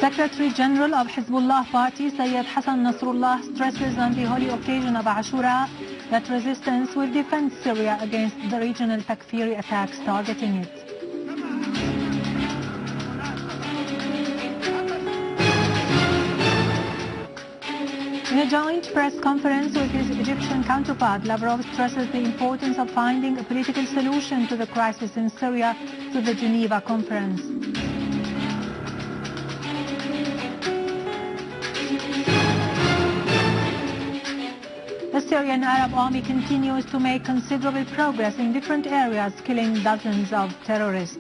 Secretary General of Hezbollah Party Sayyid Hassan Nasrullah stresses on the holy occasion of Ashura that resistance will defend Syria against the regional Takfiri attacks targeting it. In a joint press conference with his Egyptian counterpart, Lavrov stresses the importance of finding a political solution to the crisis in Syria through the Geneva conference. The Syrian Arab Army continues to make considerable progress in different areas, killing dozens of terrorists.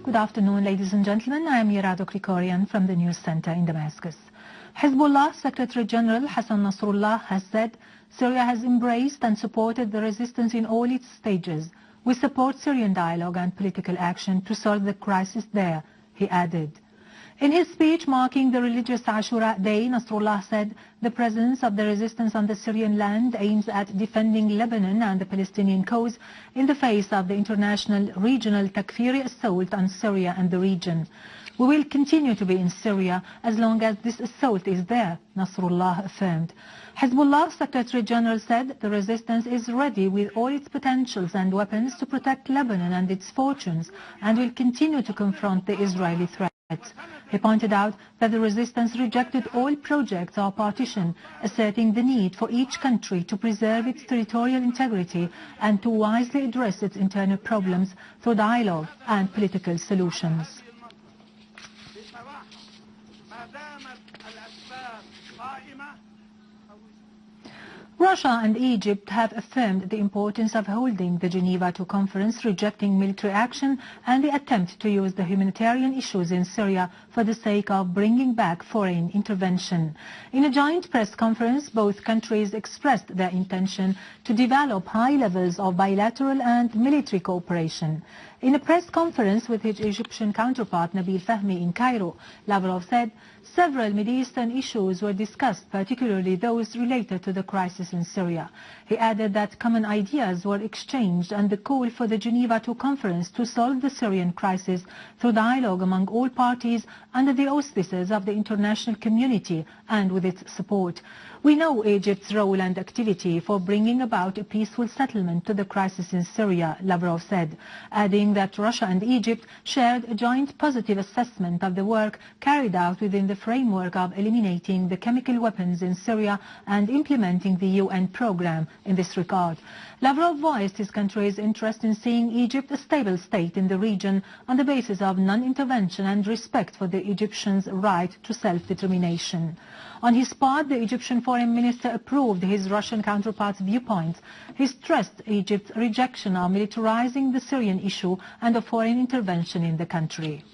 Good afternoon, ladies and gentlemen. I am Yarado Krikorian from the News Center in Damascus. Hezbollah Secretary General Hassan Nasrullah has said Syria has embraced and supported the resistance in all its stages. We support Syrian dialogue and political action to solve the crisis there, he added. In his speech marking the religious Ashura Day, Nasrullah said the presence of the resistance on the Syrian land aims at defending Lebanon and the Palestinian cause in the face of the international regional Takfiri assault on Syria and the region. We will continue to be in Syria as long as this assault is there, Nasrullah affirmed. Hezbollah Secretary General said the resistance is ready with all its potentials and weapons to protect Lebanon and its fortunes and will continue to confront the Israeli threat. He pointed out that the resistance rejected all projects of partition, asserting the need for each country to preserve its territorial integrity and to wisely address its internal problems through dialogue and political solutions. Russia and Egypt have affirmed the importance of holding the Geneva II conference, rejecting military action and the attempt to use the humanitarian issues in Syria for the sake of bringing back foreign intervention. In a joint press conference, both countries expressed their intention to develop high levels of bilateral and military cooperation. In a press conference with his Egyptian counterpart Nabil Fahmy in Cairo, Lavrov said several Middle Eastern issues were discussed, particularly those related to the crisis in Syria. He added that common ideas were exchanged and the call for the Geneva II conference to solve the Syrian crisis through dialogue among all parties under the auspices of the international community and with its support. We know Egypt's role and activity for bringing about a peaceful settlement to the crisis in Syria, Lavrov said, adding that Russia and Egypt shared a joint positive assessment of the work carried out within the framework of eliminating the chemical weapons in Syria and implementing the UN program in this regard. Lavrov voiced his country's interest in seeing Egypt a stable state in the region on the basis of non-intervention and respect for the Egyptians' right to self-determination. On his part, the Egyptian foreign minister approved his Russian counterpart's viewpoints. He stressed Egypt's rejection of militarizing the Syrian issue and of foreign intervention in the country.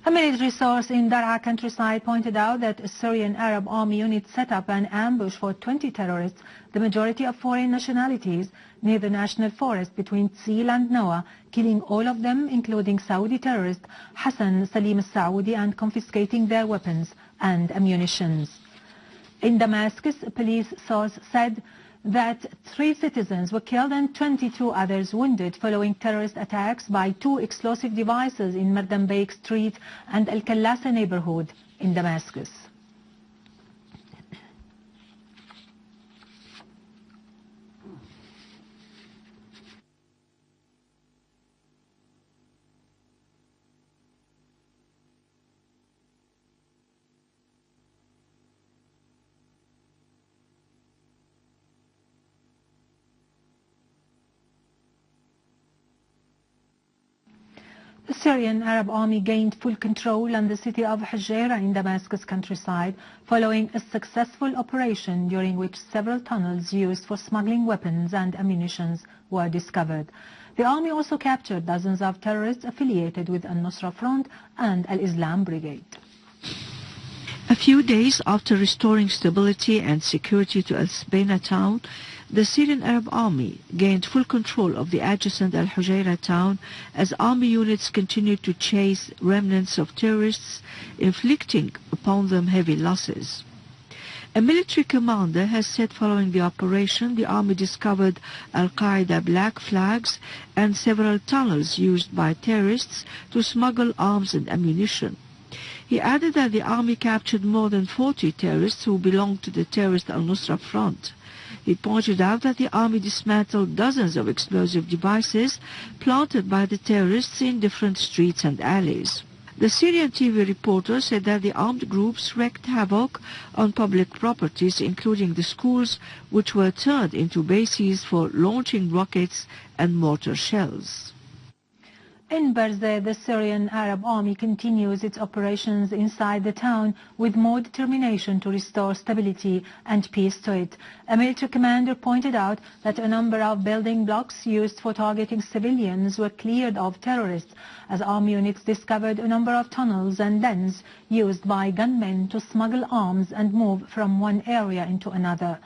A military source in Daraa countryside pointed out that a Syrian Arab Army unit set up an ambush for 20 terrorists, the majority of foreign nationalities, near the national forest between Tsil and Noa, killing all of them, including Saudi terrorist Hassan Salim al-Saudi, and confiscating their weapons and ammunition. In Damascus, a police source said that 3 citizens were killed and 22 others wounded following terrorist attacks by 2 explosive devices in Mardanbeik Street and Al-Kallasa neighborhood in Damascus. Syrian Arab Army gained full control on the city of Hejera in Damascus countryside following a successful operation during which several tunnels used for smuggling weapons and ammunition were discovered. The army also captured dozens of terrorists affiliated with al-Nusra Front and al-Islam Brigade. A few days after restoring stability and security to al-Sbaina town, the Syrian Arab Army gained full control of the adjacent al-Hujayra town as army units continued to chase remnants of terrorists, inflicting upon them heavy losses. A military commander has said following the operation, the army discovered al-Qaeda black flags and several tunnels used by terrorists to smuggle arms and ammunition. He added that the army captured more than 40 terrorists who belonged to the terrorist al-Nusra Front. He pointed out that the army dismantled dozens of explosive devices planted by the terrorists in different streets and alleys. The Syrian TV reporter said that the armed groups wreaked havoc on public properties, including the schools, which were turned into bases for launching rockets and mortar shells. In Barzeh, the Syrian Arab Army continues its operations inside the town with more determination to restore stability and peace to it. A military commander pointed out that a number of building blocks used for targeting civilians were cleared of terrorists, as army units discovered a number of tunnels and dens used by gunmen to smuggle arms and move from one area into another.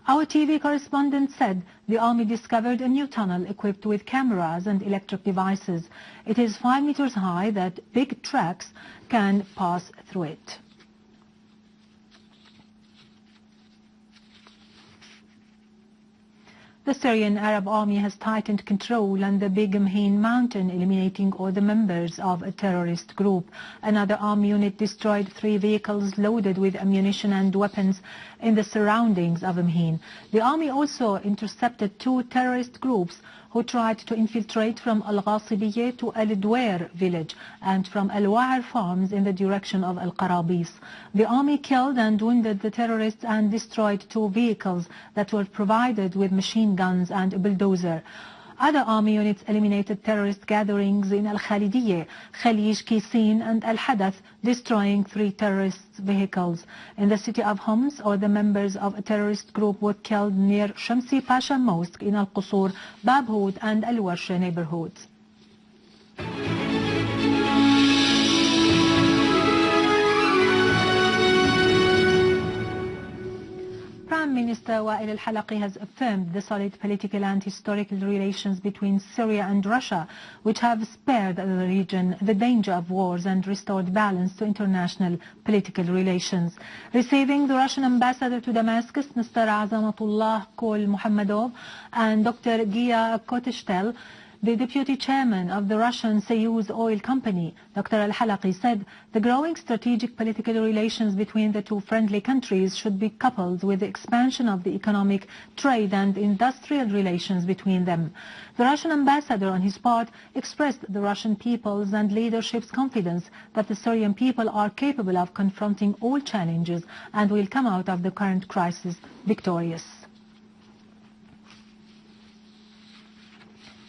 Our TV correspondent said the army discovered a new tunnel equipped with cameras and electric devices. It is 5 meters high that big trucks can pass through it. The Syrian Arab Army has tightened control on the Big Mheen mountain, eliminating all the members of a terrorist group. Another army unit destroyed 3 vehicles loaded with ammunition and weapons in the surroundings of Mheen. The army also intercepted 2 terrorist groups who tried to infiltrate from Al-Ghasibiyeh to Al-Dwair village and from Al-Wa'ar farms in the direction of Al-Qarabis. The army killed and wounded the terrorists and destroyed 2 vehicles that were provided with machine guns and a bulldozer. Other army units eliminated terrorist gatherings in Al-Khalidiyeh, Khalij, Kisin and Al-Hadath, destroying 3 terrorist vehicles. In the city of Homs, all the members of a terrorist group were killed near Shamsi Pasha Mosque in Al-Qusur, Babhoud and Al-Warsha neighborhoods. Prime Minister Wael al-Halaqi has affirmed the solid political and historical relations between Syria and Russia, which have spared the region the danger of wars and restored balance to international political relations. Receiving the Russian ambassador to Damascus, Mr. Azamatullah Kol Muhammadov, and Dr. Gia Koteshtel, the deputy chairman of the Russian Soyuz oil company, Dr. al-Halaqi, said the growing strategic political relations between the 2 friendly countries should be coupled with the expansion of the economic, trade and industrial relations between them. The Russian ambassador, on his part, expressed the Russian people's and leadership's confidence that the Syrian people are capable of confronting all challenges and will come out of the current crisis victorious.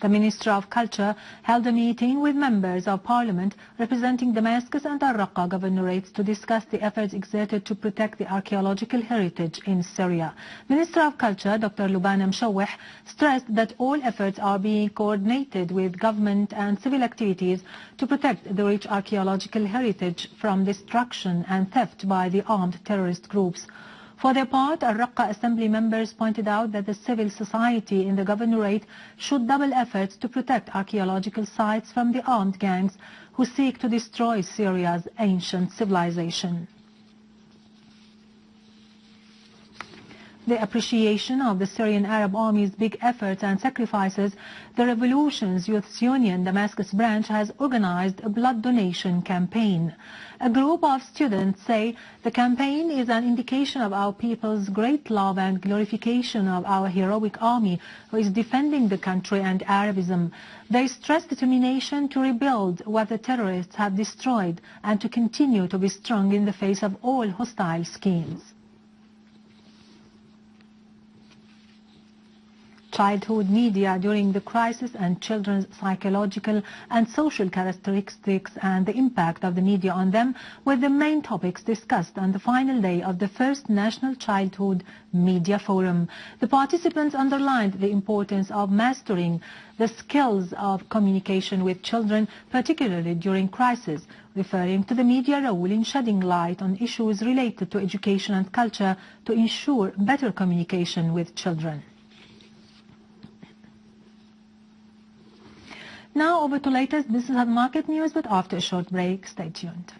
The Minister of Culture held a meeting with members of Parliament representing Damascus and Al-Raqqa governorates to discuss the efforts exerted to protect the archaeological heritage in Syria. Minister of Culture Dr. Lubana Mshawih stressed that all efforts are being coordinated with government and civil activities to protect the rich archaeological heritage from destruction and theft by the armed terrorist groups. For their part, Al-Raqqa Assembly members pointed out that the civil society in the governorate should double efforts to protect archaeological sites from the armed gangs who seek to destroy Syria's ancient civilization. The appreciation of the Syrian Arab Army's big efforts and sacrifices, the Revolution's Youth Union Damascus branch has organized a blood donation campaign. A group of students say the campaign is an indication of our people's great love and glorification of our heroic army who is defending the country and Arabism. They stress determination to rebuild what the terrorists have destroyed and to continue to be strong in the face of all hostile schemes. childhood media during the crisis and children's psychological and social characteristics and the impact of the media on them were the main topics discussed on the final day of the first National Childhood Media Forum. The participants underlined the importance of mastering the skills of communication with children, particularly during crisis, referring to the media role in shedding light on issues related to education and culture to ensure better communication with children. Now over to latest business and market news, but after a short break, stay tuned.